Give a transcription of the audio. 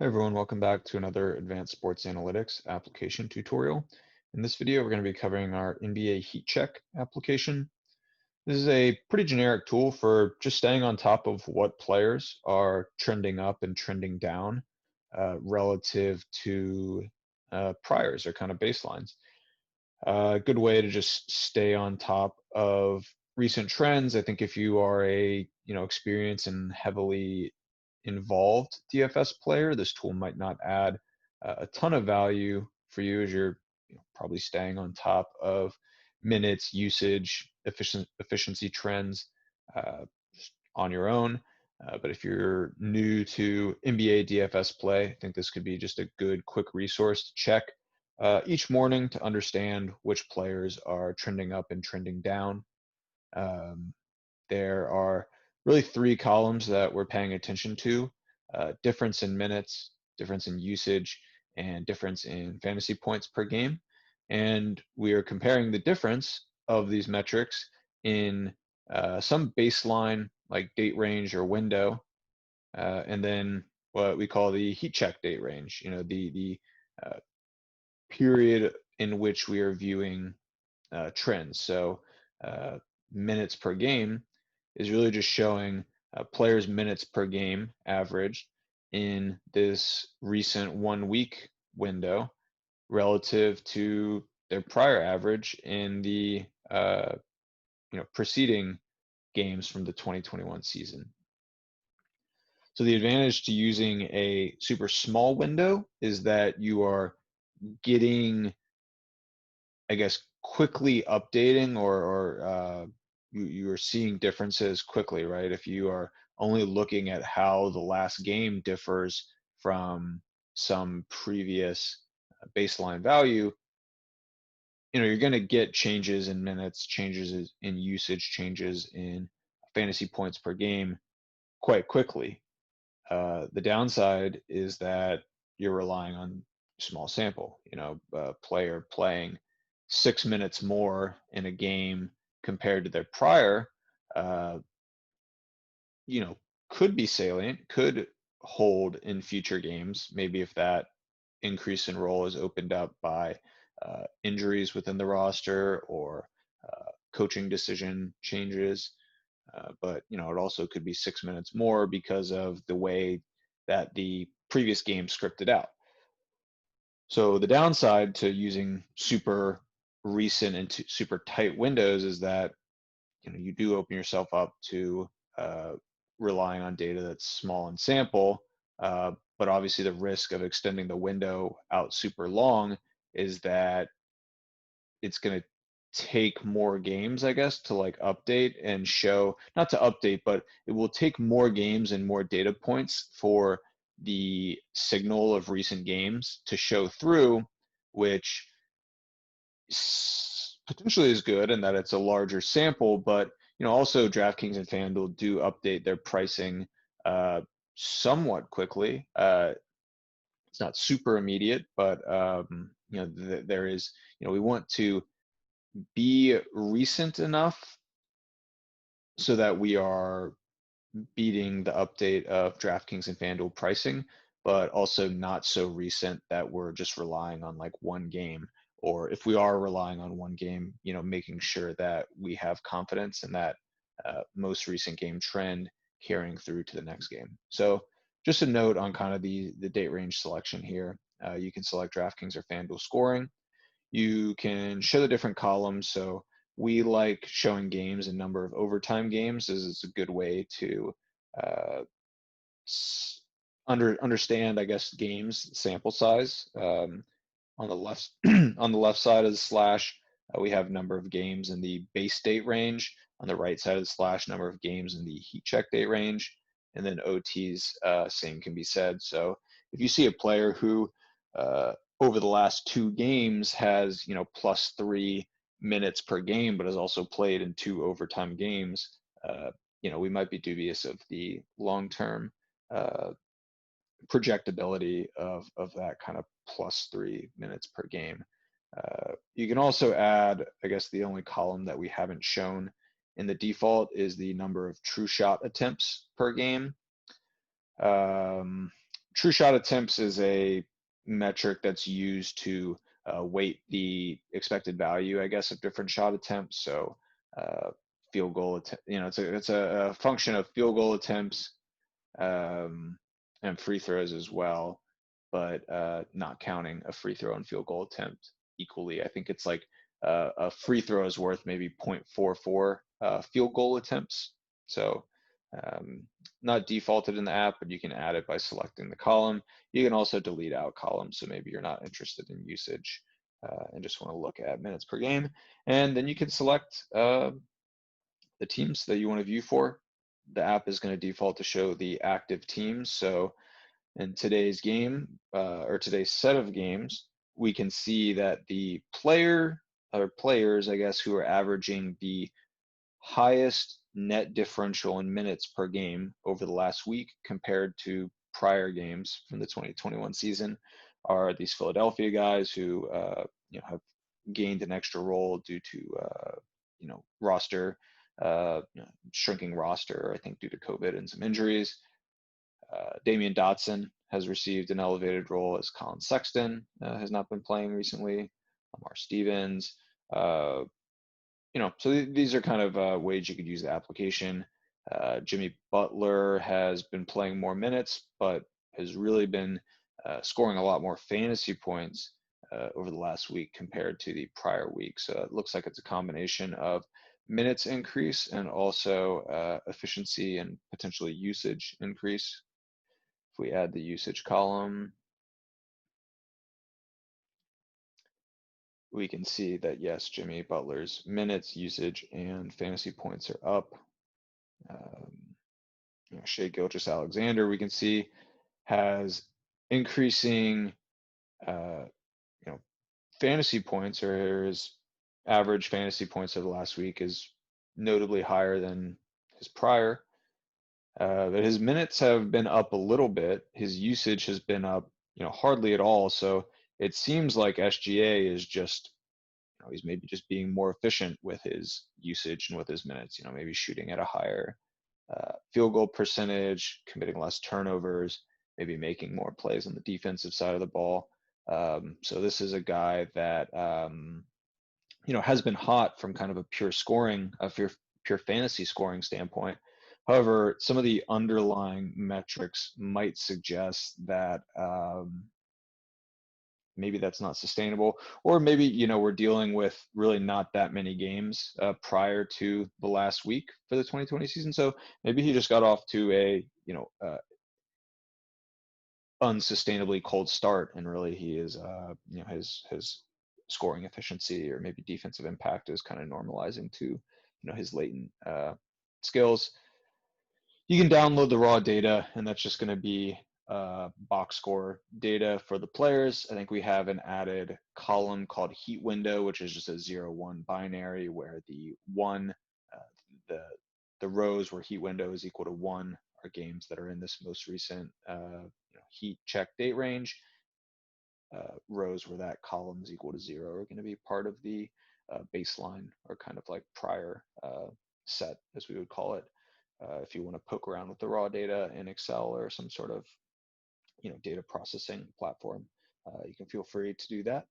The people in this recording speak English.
Hey everyone, welcome back to another Advanced Sports Analytics application tutorial. In this video, we're going to be covering our NBA Heat Check application. This is a pretty generic tool for just staying on top of what players are trending up and trending down relative to priors or kind of baselines. A good way to just stay on top of recent trends. I think if you are a experienced and heavily involved DFS player, this tool might not add a ton of value for you as you're probably staying on top of minutes, usage, efficiency trends just on your own. But if you're new to NBA DFS play, I think this could be just a good, quick resource to check each morning to understand which players are trending up and trending down. Um, there are really three columns that we're paying attention to: difference in minutes, difference in usage, and difference in fantasy points per game. And we are comparing the difference of these metrics in some baseline like date range or window, and then what we call the heat check date range, the uh, period in which we are viewing trends. So uh, minutes per game is really just showing players' minutes per game average in this recent 1 week window relative to their prior average in the preceding games from the 2021 season. So the advantage to using a super small window is that you are getting, I guess, quickly updating or you are seeing differences quickly, right? If you are only looking at how the last game differs from some previous baseline value, you're going to get changes in minutes, changes in usage, changes in fantasy points per game quite quickly. The downside is that you're relying on small sample. A player playing 6 minutes more in a game compared to their prior, uh, you know, could be salient, could hold in future games. Maybe if that increase in role is opened up by injuries within the roster or coaching decision changes. But it also could be 6 minutes more because of the way that the previous game scripted out. So the downside to using super recent and super tight windows is that you do open yourself up to uh, relying on data that's small in sample. But obviously, the risk of extending the window out super long is that it's going to take more games, I guess, to like update and show, not to update, but it will take more games and more data points for the signal of recent games to show through, which potentially is good in that it's a larger sample, but also DraftKings and FanDuel do update their pricing somewhat quickly. It's not super immediate, but there is, we want to be recent enough so that we are beating the update of DraftKings and FanDuel pricing, but also not so recent that we're just relying on like one game. Or if we are relying on one game, making sure that we have confidence in that most recent game trend carrying through to the next game. So just a note on kind of the date range selection here. You can select DraftKings or FanDuel scoring. You can show the different columns. So we like showing games and number of overtime games as it's a good way to uh, understand, I guess, games sample size. On the left on the left side of the slash, we have number of games in the base date range. On the right side of the slash, number of games in the heat check date range, and then OTs, same can be said. So if you see a player who over the last 2 games has +3 minutes per game, but has also played in 2 overtime games, we might be dubious of the long-term uh, projectability of that kind of +3 minutes per game. You can also add, I guess, the only column that we haven't shown in the default is the number of true shot attempts per game. Um, true shot attempts is a metric that's used to weight the expected value, I guess, of different shot attempts. So field goal, it's a function of field goal attempts and free throws as well, but not counting a free throw and field goal attempt equally. I think it's like a free throw is worth maybe 0.44 field goal attempts. So not defaulted in the app, but you can add it by selecting the column. You can also delete out columns, so maybe you're not interested in usage and just want to look at minutes per game. And then you can select the teams that you want to view for. The app is going to default to show the active teams. So in today's game or today's set of games, we can see that the players, I guess, who are averaging the highest net differential in minutes per game over the last week compared to prior games from the 2021 season are these Philadelphia guys who have gained an extra role due to roster shrinking roster, I think due to COVID and some injuries. Damian Dotson has received an elevated role as Colin Sexton has not been playing recently. Lamar Stevens, so these are kind of ways you could use the application. Jimmy Butler has been playing more minutes, but has really been scoring a lot more fantasy points over the last week compared to the prior week. So it looks like it's a combination of minutes increase and also efficiency and potentially usage increase. If we add the usage column, we can see that yes, Jimmy Butler's minutes, usage, and fantasy points are up. Shai Gilgeous-Alexander, we can see, has increasing, fantasy points, or his average fantasy points of the last week is notably higher than his prior. But his minutes have been up a little bit. His usage has been up, hardly at all. So it seems like SGA is just, he's maybe just being more efficient with his usage and with his minutes. Maybe shooting at a higher field goal percentage, committing less turnovers, maybe making more plays on the defensive side of the ball. So this is a guy that has been hot from kind of a pure scoring, pure fantasy scoring standpoint. However, some of the underlying metrics might suggest that maybe that's not sustainable, or maybe we're dealing with really not that many games prior to the last week for the 2020 season. So maybe he just got off to a unsustainably cold start, and really he is his scoring efficiency or maybe defensive impact is kind of normalizing to his latent skills. You can download the raw data, and that's just going to be box score data for the players. I think we have an added column called heat window, which is just a 0-1 binary where the one, the rows where heat window is equal to 1 are games that are in this most recent heat check date range. Rows where that column is equal to 0 are going to be part of the baseline, or kind of like prior set, as we would call it. If you want to poke around with the raw data in Excel or some sort of data processing platform, you can feel free to do that.